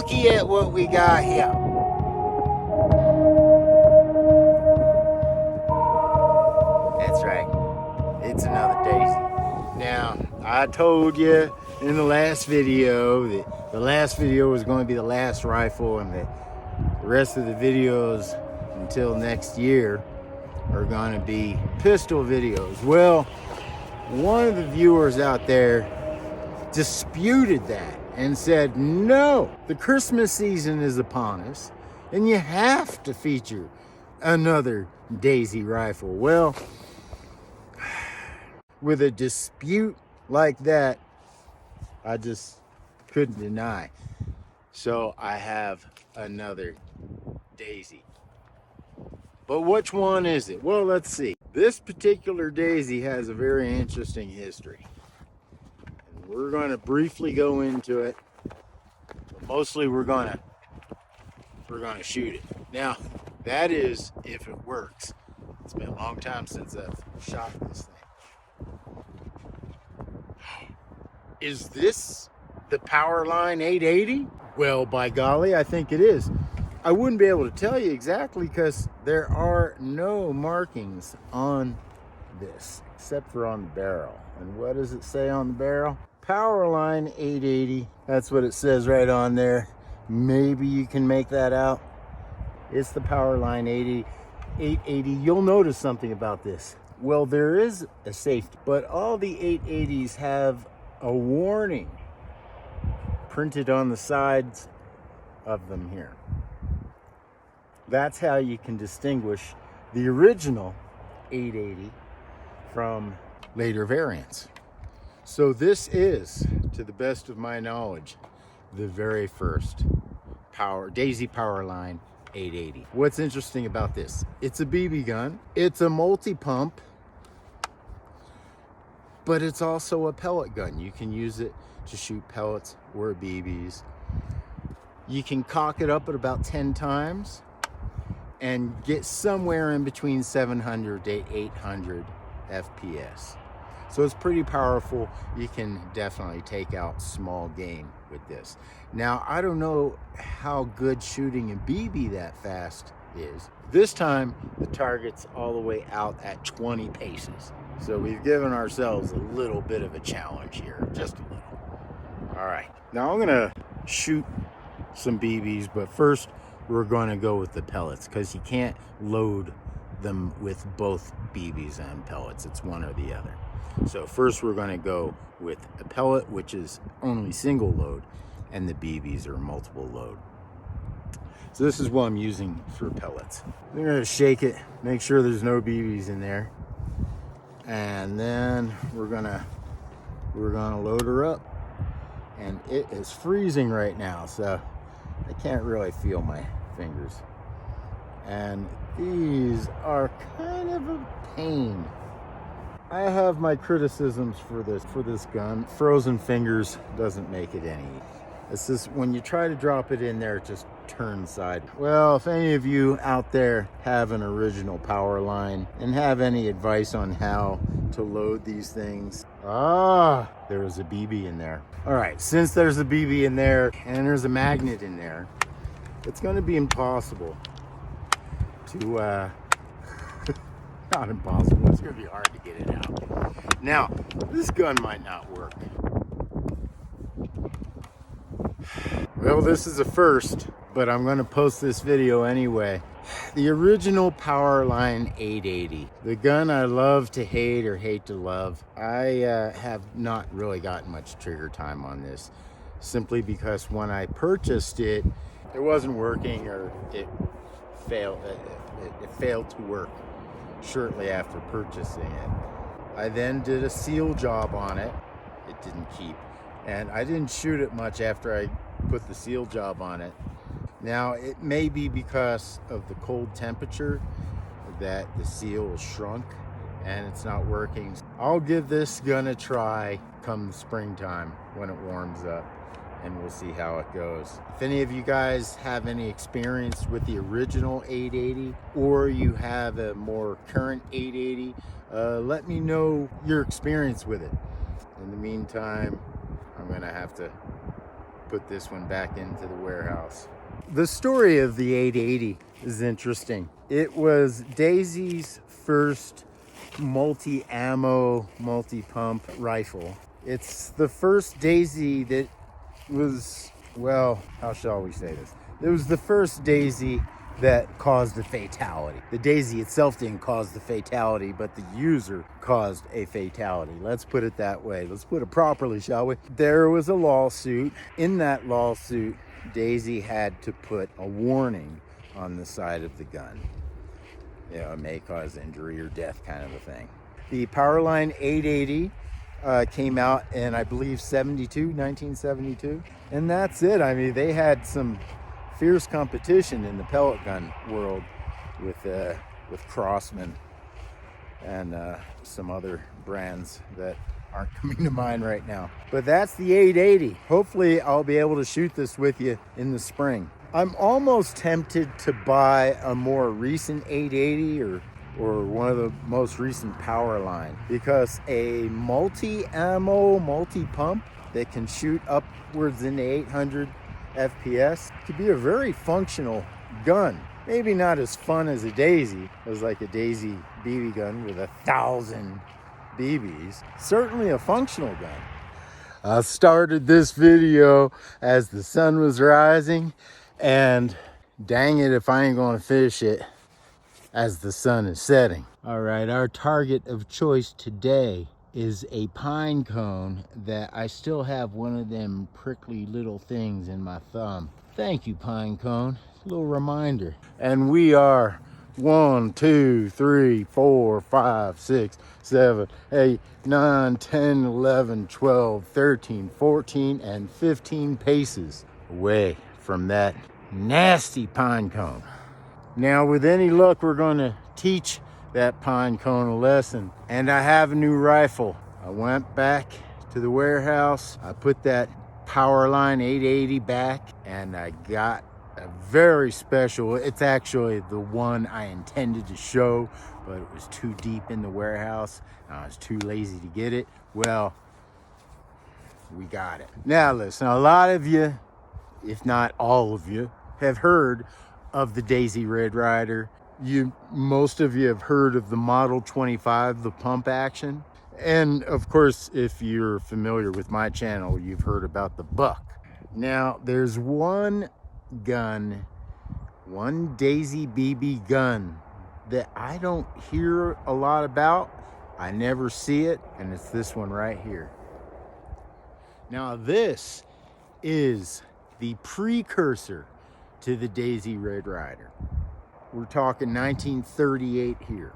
looky at what we got here. That's right. It's another Daisy. Now, I told you in the last video that the last video was going to be the last rifle, and the rest of the videos until next year are going to be pistol videos. Well, one of the viewers out there disputed that and said, no, the Christmas season is upon us and you have to feature another Daisy rifle. Well, with a dispute like that, I just couldn't deny. So I have another Daisy. But which one is it? Well, let's see. This particular Daisy has a very interesting history. And we're going to briefly go into it. But mostly we're going to shoot it. Now, that is if it works. It's been a long time since I've shot this thing. Is this the Powerline 880? Well, by golly, I think it is. I wouldn't be able to tell you exactly because there are no markings on this except for on the barrel. And what does it say on the barrel? Powerline 880. That's what it says right on there. Maybe you can make that out. It's the Powerline 880. You'll notice something about this. Well, there is a safety, but all the 880s have a warning printed on the sides of them here. That's how you can distinguish the original 880 from later variants. So this is, to the best of my knowledge, the very first Daisy Powerline 880. What's interesting about this? It's a BB gun. It's a multi-pump, but it's also a pellet gun. You can use it to shoot pellets or BBs. You can cock it up at about 10 times and get somewhere in between 700 to 800 FPS. So it's pretty powerful. You can definitely take out small game with this. Now, I don't know how good shooting a BB that fast is. This time, the target's all the way out at 20 paces. So we've given ourselves a little bit of a challenge here, just a little. All right, now I'm gonna shoot some BBs, but first we're going to go with the pellets because you can't load them with both BBs and pellets. It's one or the other. So first we're going to go with a pellet, which is only single load, and the BBs are multiple load. So this is what I'm using for pellets. I'm going to shake it, make sure there's no BBs in there, and then we're gonna load her up. And it is freezing right now, so I can't really feel my fingers. And these are kind of a pain. I have my criticisms for this gun. Frozen fingers doesn't make it any. It's just when you try to drop it in there, it just turns side. Well, if any of you out there have an original Powerline and have any advice on how to load these things. There was a BB in there. All right, since there's a BB in there and there's a magnet in there, it's going to be impossible to not impossible, it's going to be hard to get it out. Now, this gun might not work. Well, this is a first, but I'm going to post this video anyway. The original Powerline 880, the gun I love to hate or hate to love. I have not really gotten much trigger time on this, simply because when I purchased it, it wasn't working, or it failed. It failed to work shortly after purchasing it. I then did a seal job on it. It didn't keep, and I didn't shoot it much after I put the seal job on it. Now, it may be because of the cold temperature that the seal is shrunk and it's not working. I'll give this gun a try come springtime when it warms up, and we'll see how it goes. If any of you guys have any experience with the original 880, or you have a more current 880, let me know your experience with it. In the meantime, I'm gonna have to put this one back into the warehouse. The story of the 880 is interesting. It was Daisy's first multi-ammo, multi-pump rifle. It's the first Daisy that was, well, how shall we say this? It was the first Daisy that caused a fatality. The Daisy itself didn't cause the fatality, but the user caused a fatality. Let's put it that way. Let's put it properly, shall we? There was a lawsuit. In that lawsuit, Daisy had to put a warning on the side of the gun. You know, it may cause injury or death kind of a thing. The Powerline 880 came out in, I believe, 1972. And that's it. I mean, they had some fierce competition in the pellet gun world with Crossman and some other brands that aren't coming to mind right now. But that's the 880. Hopefully I'll be able to shoot this with you in the spring. I'm almost tempted to buy a more recent 880 or one of the most recent Powerline, because a multi-ammo, multi-pump that can shoot upwards into 800 FPS could be a very functional gun. Maybe not as fun as a Daisy, as like a Daisy BB gun with 1,000 BBs. Certainly a functional gun. I started this video as the sun was rising, and dang it if I ain't gonna finish it as the sun is setting. All right, our target of choice today is a pine cone that I still have one of them prickly little things in my thumb. Thank you, pine cone. A little reminder. And we are 1, 2, 3, 4, 5, 6, 7, 8, 9, 10, 11, 12, 13, 14, and 15 paces away from that nasty pine cone. Now, with any luck, we're going to teach that pine cone a lesson. And I have a new rifle. I went back to the warehouse. I put that Powerline 880 back, and I got a very special, it's actually the one I intended to show, but it was too deep in the warehouse. I was too lazy to get it. Well, we got it. Now listen, a lot of you, if not all of you, have heard of the Daisy Red Ryder. Most of you have heard of the Model 25, the pump action. And of course, if you're familiar with my channel, you've heard about the Buck. Now, there's one gun, one Daisy BB gun that I don't hear a lot about. I never see it, and it's this one right here. Now, this is the precursor to the Daisy Red Ryder. We're talking 1938 here.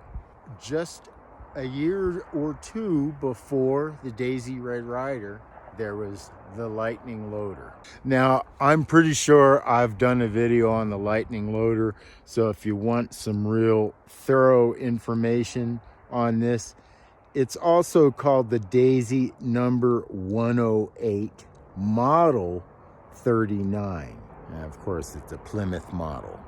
Just a year or two before the Daisy Red Ryder, there was the Lightning Loader. Now, I'm pretty sure I've done a video on the Lightning Loader, so if you want some real thorough information on this, it's also called the Daisy number 108 Model 39. And of course, it's a Plymouth model.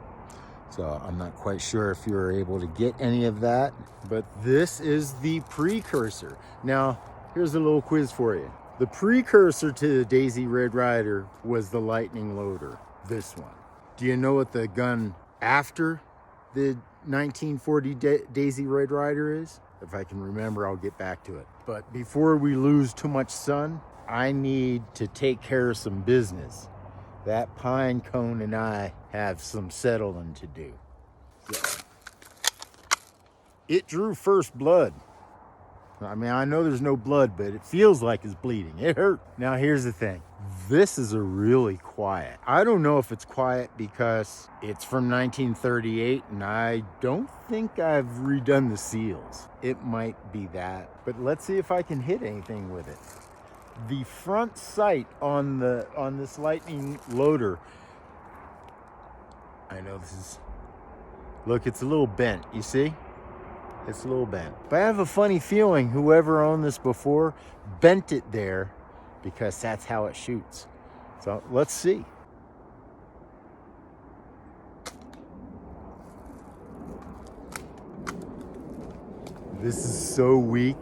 So I'm not quite sure if you're able to get any of that, but this is the precursor. Now, here's a little quiz for you. The precursor to the Daisy Red Ryder was the Lightning Loader, this one. Do you know what the gun after the 1940 Daisy Red Ryder is? If I can remember, I'll get back to it. But before we lose too much sun, I need to take care of some business. That pine cone and I have some settling to do. So, it drew first blood. I mean, I know there's no blood, but it feels like it's bleeding. It hurt. Now, here's the thing. This is a really quiet. I don't know if it's quiet because it's from 1938, and I don't think I've redone the seals. It might be that, but let's see if I can hit anything with it. The front sight on this Lightning Loader, I know this is, look, it's a little bent, you see? It's a little bent. But I have a funny feeling whoever owned this before bent it there because that's how it shoots. So let's see. This is so weak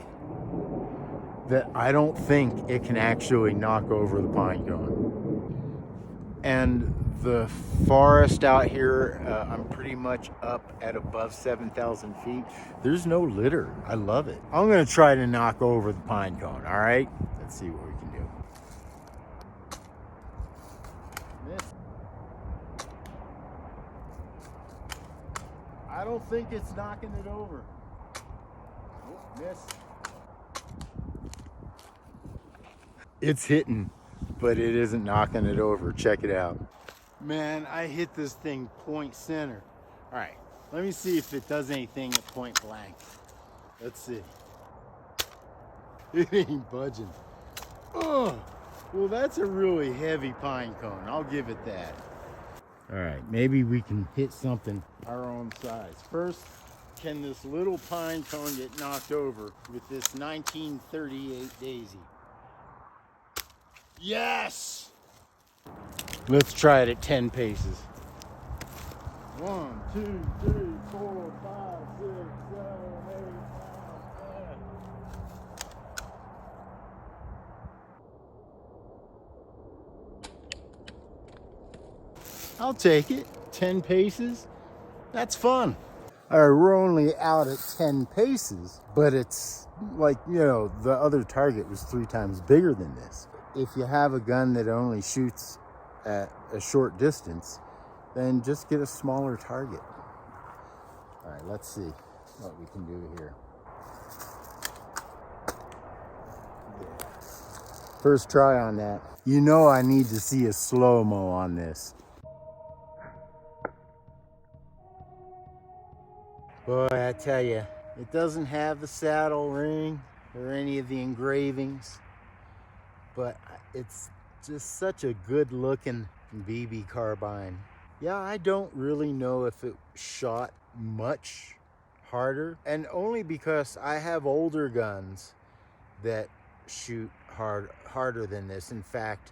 that I don't think it can actually knock over the pine cone. And the forest out here, I'm pretty much up at above 7,000 feet. There's no litter. I love it. I'm gonna try to knock over the pine cone, all right? Let's see what we can do. Miss. I don't think it's knocking it over. Oh, miss. It's hitting, but it isn't knocking it over. Check it out. Man, I hit this thing point center. All right, let me see if it does anything at point blank. Let's see. It ain't budging. Oh, well, that's a really heavy pine cone. I'll give it that. All right, maybe we can hit something our own size. First, can this little pine cone get knocked over with this 1938 daisy? Yes! Let's try it at 10 paces. 1, 2, 3, 4, 5, 6, 7, 8, 9, 10. I'll take it. 10 paces. That's fun. All right, we're only out at 10 paces, but it's like, you know, the other target was 3 times bigger than this. If you have a gun that only shoots at a short distance, then just get a smaller target. All right, let's see what we can do here. First try on that. You know I need to see a slow-mo on this. Boy, I tell you, it doesn't have the saddle ring or any of the engravings, but it's just such a good looking BB carbine. Yeah, I don't really know if it shot much harder, and only because I have older guns that shoot harder than this. In fact,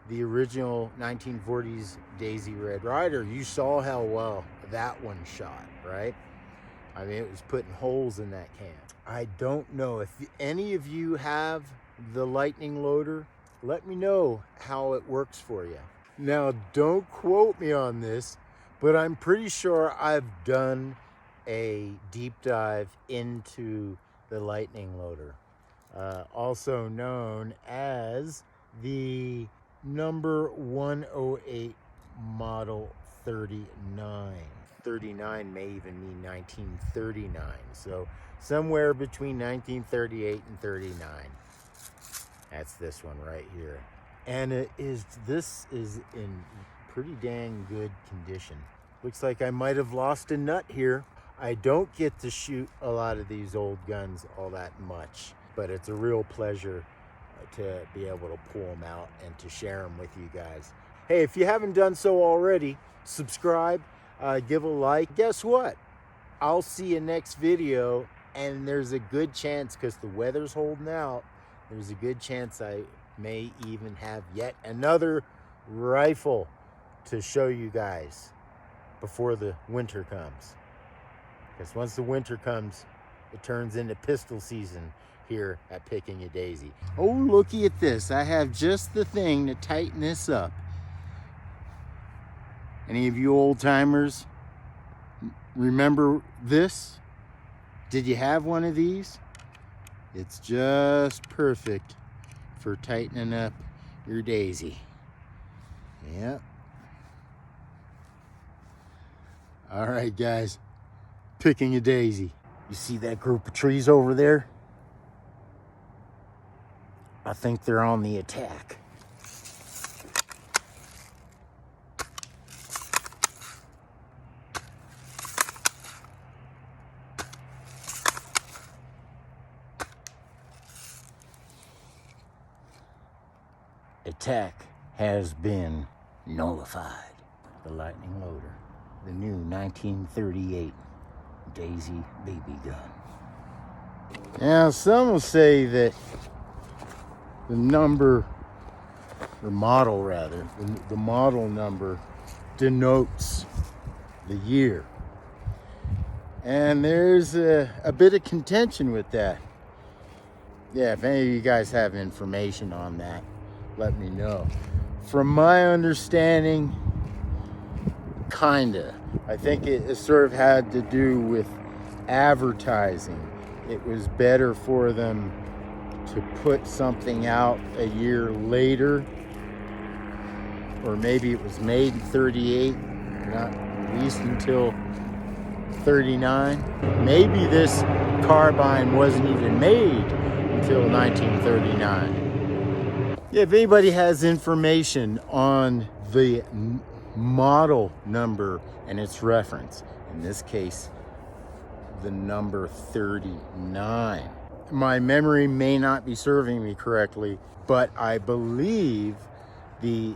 the original 1940s Daisy Red Ryder, you saw how well that one shot, right? I mean, it was putting holes in that can. I don't know if any of you have the Lightning loader. Let me know how it works for you. Now, don't quote me on this, but I'm pretty sure I've done a deep dive into the Lightning loader, also known as the number 108 model 39. 39 may even mean 1939. So somewhere between 1938 and 39. That's this one right here. And this is in pretty dang good condition. Looks like I might have lost a nut here. I don't get to shoot a lot of these old guns all that much, but it's a real pleasure to be able to pull them out and to share them with you guys. Hey, if you haven't done so already, subscribe, give a like. Guess what? I'll see you next video, and there's a good chance, because the weather's holding out, there's a good chance I may even have yet another rifle to show you guys before the winter comes. Because once the winter comes, it turns into pistol season here at Picking a Daisy. Oh, looky at this. I have just the thing to tighten this up. Any of you old timers remember this? Did you have one of these? It's just perfect for tightening up your Daisy. Yep. All right, guys. Picking a Daisy. You see that group of trees over there? I think they're on the attack. Attack has been nullified. The Lightning loader, the new 1938 Daisy BB gun. Now, some will say that the number, the model rather, the model number denotes the year. And there's a bit of contention with that. Yeah, if any of you guys have information on that, let me know. From my understanding, kinda. I think it sort of had to do with advertising. It was better for them to put something out a year later, or maybe it was made in 38, not released until 39. Maybe this carbine wasn't even made until 1939. Yeah, if anybody has information on the model number and its reference, in this case, the number 39. My memory may not be serving me correctly, but I believe the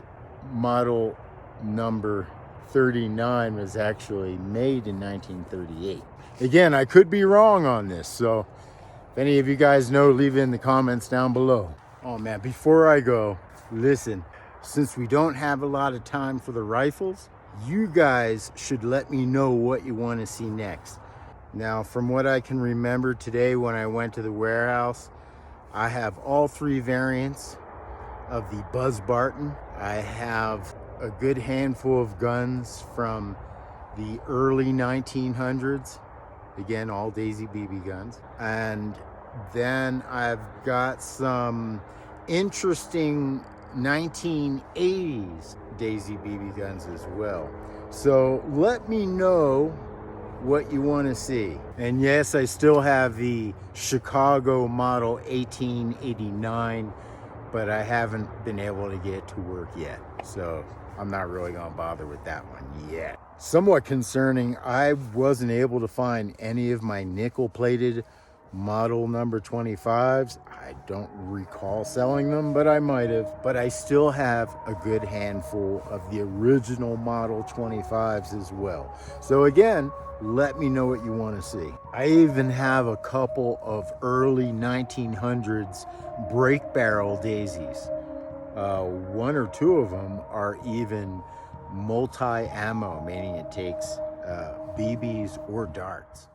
model number 39 was actually made in 1938. Again, I could be wrong on this, so if any of you guys know, leave it in the comments down below. Oh man, before I go, listen, since we don't have a lot of time for the rifles, you guys should let me know what you want to see next. Now, from what I can remember today when I went to the warehouse, I have all 3 variants of the Buzz Barton. I have a good handful of guns from the early 1900s. Again, all Daisy BB guns. And then I've got some interesting 1980s Daisy BB guns as well. So let me know what you want to see. And yes, I still have the Chicago model 1889, but I haven't been able to get it to work yet. So I'm not really going to bother with that one yet. Somewhat concerning, I wasn't able to find any of my nickel plated model number 25s. I don't recall selling them, but I might have. But I still have a good handful of the original model 25s as well. So again, let me know what you want to see. I even have a couple of early 1900s break barrel daisies. 1 or 2 of them are even multi-ammo, meaning it takes BBs or darts.